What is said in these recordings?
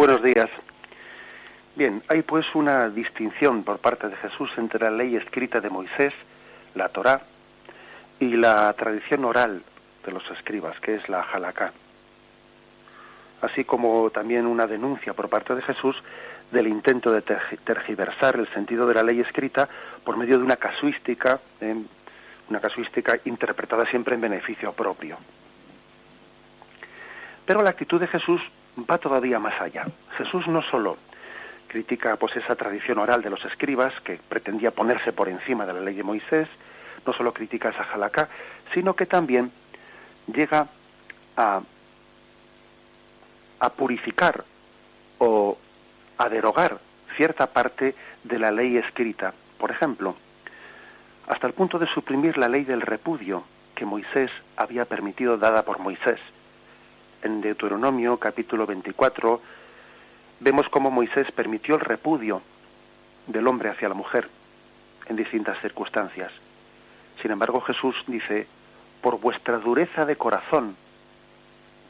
Buenos días. Bien, hay pues una distinción por parte de Jesús entre la ley escrita de Moisés, la Torá, y la tradición oral de los escribas, que es la Halaká. Así como también una denuncia por parte de Jesús del intento de tergiversar el sentido de la ley escrita por medio de una casuística interpretada siempre en beneficio propio. Pero la actitud de Jesús va todavía más allá. Jesús no solo critica pues esa tradición oral de los escribas que pretendía ponerse por encima de la ley de Moisés, no solo critica esa Halaká, sino que también llega a purificar o a derogar cierta parte de la ley escrita. Por ejemplo, hasta el punto de suprimir la ley del repudio que Moisés había permitido, dada por Moisés. En Deuteronomio capítulo 24 vemos cómo Moisés permitió el repudio del hombre hacia la mujer en distintas circunstancias. Sin embargo, Jesús dice: por vuestra dureza de corazón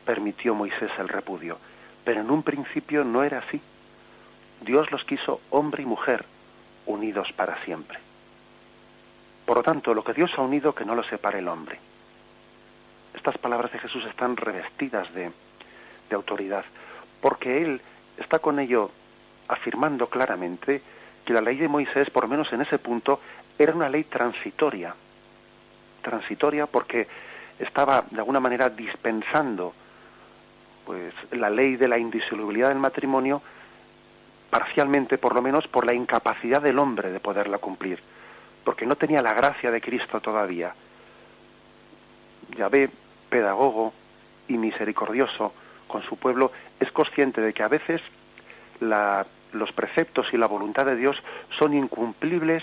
permitió Moisés el repudio, pero en un principio no era así. Dios los quiso hombre y mujer, unidos para siempre. Por lo tanto, lo que Dios ha unido, que no lo separe el hombre. Estas palabras de Jesús están revestidas de autoridad, porque Él está con ello afirmando claramente que la ley de Moisés, por lo menos en ese punto, era una ley transitoria porque estaba de alguna manera dispensando pues la ley de la indisolubilidad del matrimonio, parcialmente por lo menos por la incapacidad del hombre de poderla cumplir, porque no tenía la gracia de Cristo todavía. Yahvé, pedagogo y misericordioso con su pueblo, es consciente de que a veces los preceptos y la voluntad de Dios son incumplibles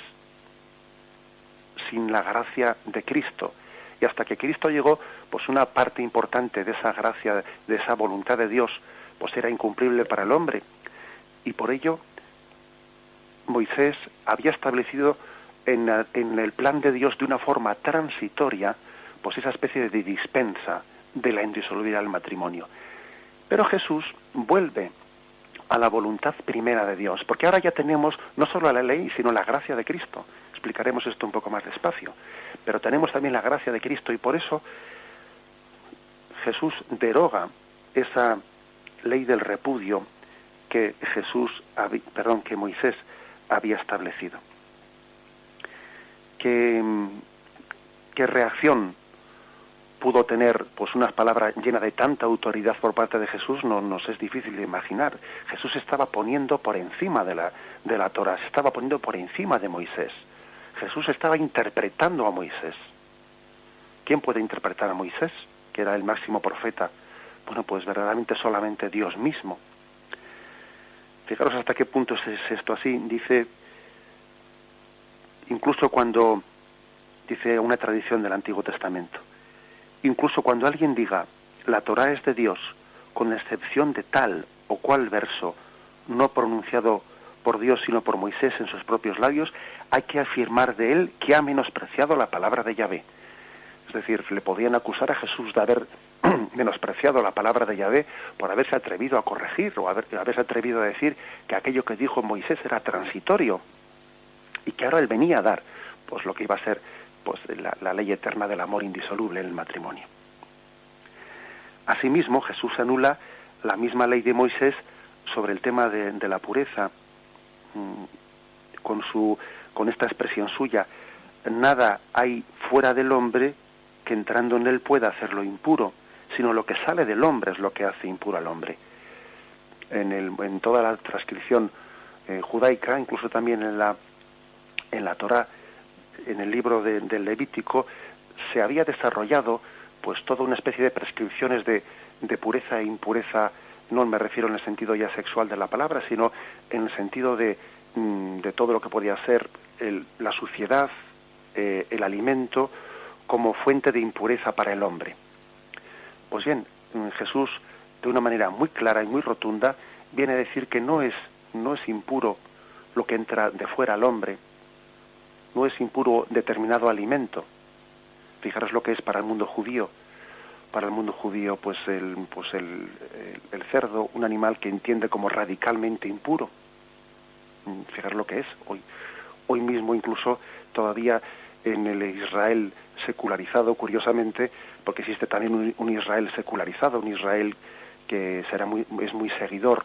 sin la gracia de Cristo. Y hasta que Cristo llegó, pues una parte importante de esa gracia, de esa voluntad de Dios, pues era incumplible para el hombre. Y por ello, Moisés había establecido en el plan de Dios de una forma transitoria, pues esa especie de dispensa de la indisolubilidad del matrimonio. Pero Jesús vuelve a la voluntad primera de Dios, porque ahora ya tenemos no solo la ley, sino la gracia de Cristo. Explicaremos esto un poco más despacio. Pero tenemos también la gracia de Cristo, y por eso Jesús deroga esa ley del repudio que que Moisés había establecido. ¿Qué reacción pudo tener pues unas palabras llenas de tanta autoridad por parte de Jesús? No nos es difícil de imaginar. Jesús estaba poniendo por encima de la Torá, se estaba poniendo por encima de Moisés. Jesús estaba interpretando a Moisés. ¿Quién puede interpretar a Moisés, que era el máximo profeta? Bueno, pues verdaderamente solamente Dios mismo. Fijaros hasta qué punto es esto así. Dice una tradición del Antiguo Testamento, incluso cuando alguien diga la Torá es de Dios, con excepción de tal o cual verso no pronunciado por Dios sino por Moisés en sus propios labios, hay que afirmar de él que ha menospreciado la palabra de Yahvé. Es decir, le podían acusar a Jesús de haber menospreciado la palabra de Yahvé por haberse atrevido a corregir o haberse atrevido a decir que aquello que dijo Moisés era transitorio y que ahora él venía a dar pues lo que iba a ser pues la ley eterna del amor indisoluble en el matrimonio. Asimismo, Jesús anula la misma ley de Moisés sobre el tema de la pureza, con esta expresión suya: nada hay fuera del hombre que entrando en él pueda hacerlo impuro, sino lo que sale del hombre es lo que hace impuro al hombre. En toda la transcripción judaica, incluso también en la Torá, en el libro del Levítico, se había desarrollado pues toda una especie de prescripciones de pureza e impureza. No me refiero en el sentido ya sexual de la palabra, sino en el sentido de todo lo que podía ser la suciedad, el alimento, como fuente de impureza para el hombre. Pues bien, Jesús, de una manera muy clara y muy rotunda, viene a decir que no es impuro lo que entra de fuera al hombre, no es impuro determinado alimento. Fijaros lo que es para el mundo judío. para el mundo judío el cerdo, un animal que entiende como radicalmente impuro. Fijar lo que es hoy mismo, incluso todavía en el Israel secularizado, curiosamente, porque existe también un Israel secularizado, un Israel que es muy seguidor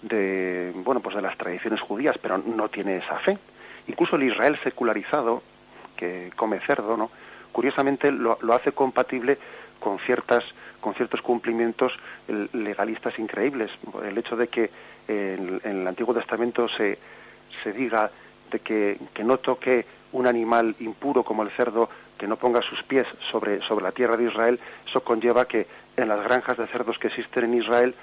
de de las tradiciones judías, pero no tiene esa fe. Incluso el Israel secularizado, que come cerdo, ¿no?, curiosamente lo hace compatible con ciertos cumplimientos legalistas increíbles. El hecho de que en el Antiguo Testamento se diga de que no toque un animal impuro como el cerdo, que no ponga sus pies sobre la tierra de Israel, eso conlleva que en las granjas de cerdos que existen en Israel,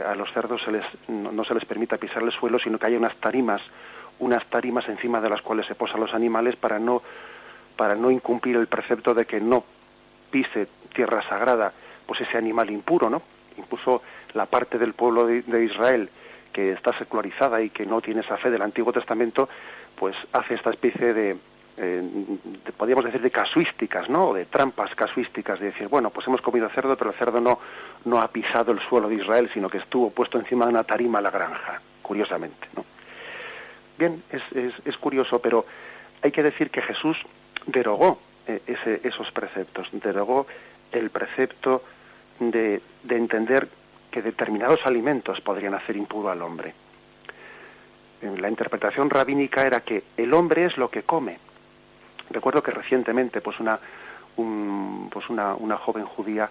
a los cerdos no se les permita pisar el suelo, sino que haya unas tarimas encima de las cuales se posan los animales para no incumplir el precepto de que no pise tierra sagrada ese animal impuro, ¿no? Incluso la parte del pueblo de Israel que está secularizada y que no tiene esa fe del Antiguo Testamento, pues hace esta especie de podríamos decir, de casuísticas, ¿no?, o de trampas casuísticas, de decir, bueno, pues hemos comido cerdo, pero el cerdo no ha pisado el suelo de Israel, sino que estuvo puesto encima de una tarima a la granja, curiosamente, ¿no? Bien, es curioso, pero hay que decir que Jesús derogó esos preceptos, derogó el precepto de entender que determinados alimentos podrían hacer impuro al hombre. La interpretación rabínica era que el hombre es lo que come. Recuerdo que recientemente una joven judía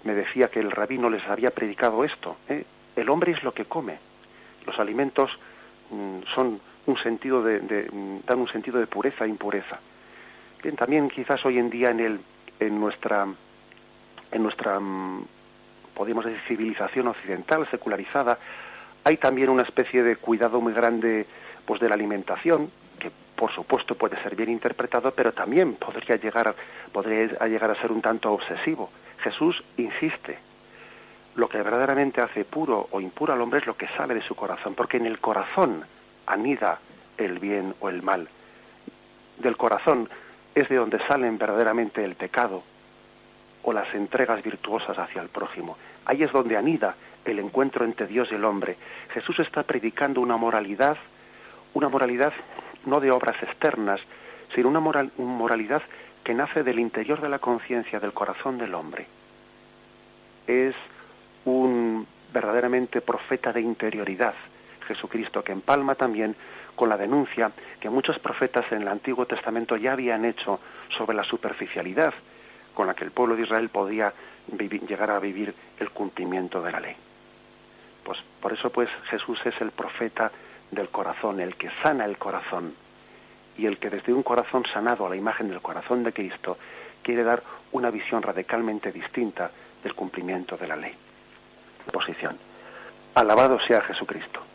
me decía que el rabino les había predicado esto, ¿eh? El hombre es lo que come. Los alimentos son un sentido dan un sentido de pureza e impureza. Bien, también quizás hoy en día en nuestra podríamos decir civilización occidental secularizada, hay también una especie de cuidado muy grande de la alimentación, que por supuesto puede ser bien interpretado, pero también podría llegar a ser un tanto obsesivo. Jesús insiste, lo que verdaderamente hace puro o impuro al hombre es lo que sale de su corazón, porque en el corazón anida el bien o el mal. Del corazón es de donde salen verdaderamente el pecado o las entregas virtuosas hacia el prójimo. Ahí es donde anida el encuentro entre Dios y el hombre. Jesús está predicando una moralidad no de obras externas, sino una moralidad que nace del interior de la conciencia, del corazón del hombre. Es un verdaderamente profeta de interioridad, Jesucristo, que empalma también con la denuncia que muchos profetas en el Antiguo Testamento ya habían hecho sobre la superficialidad con la que el pueblo de Israel podía llegar a vivir el cumplimiento de la ley. Pues por eso Jesús es el profeta del corazón, el que sana el corazón, y el que desde un corazón sanado a la imagen del corazón de Cristo quiere dar una visión radicalmente distinta del cumplimiento de la ley. Posición. Alabado sea Jesucristo.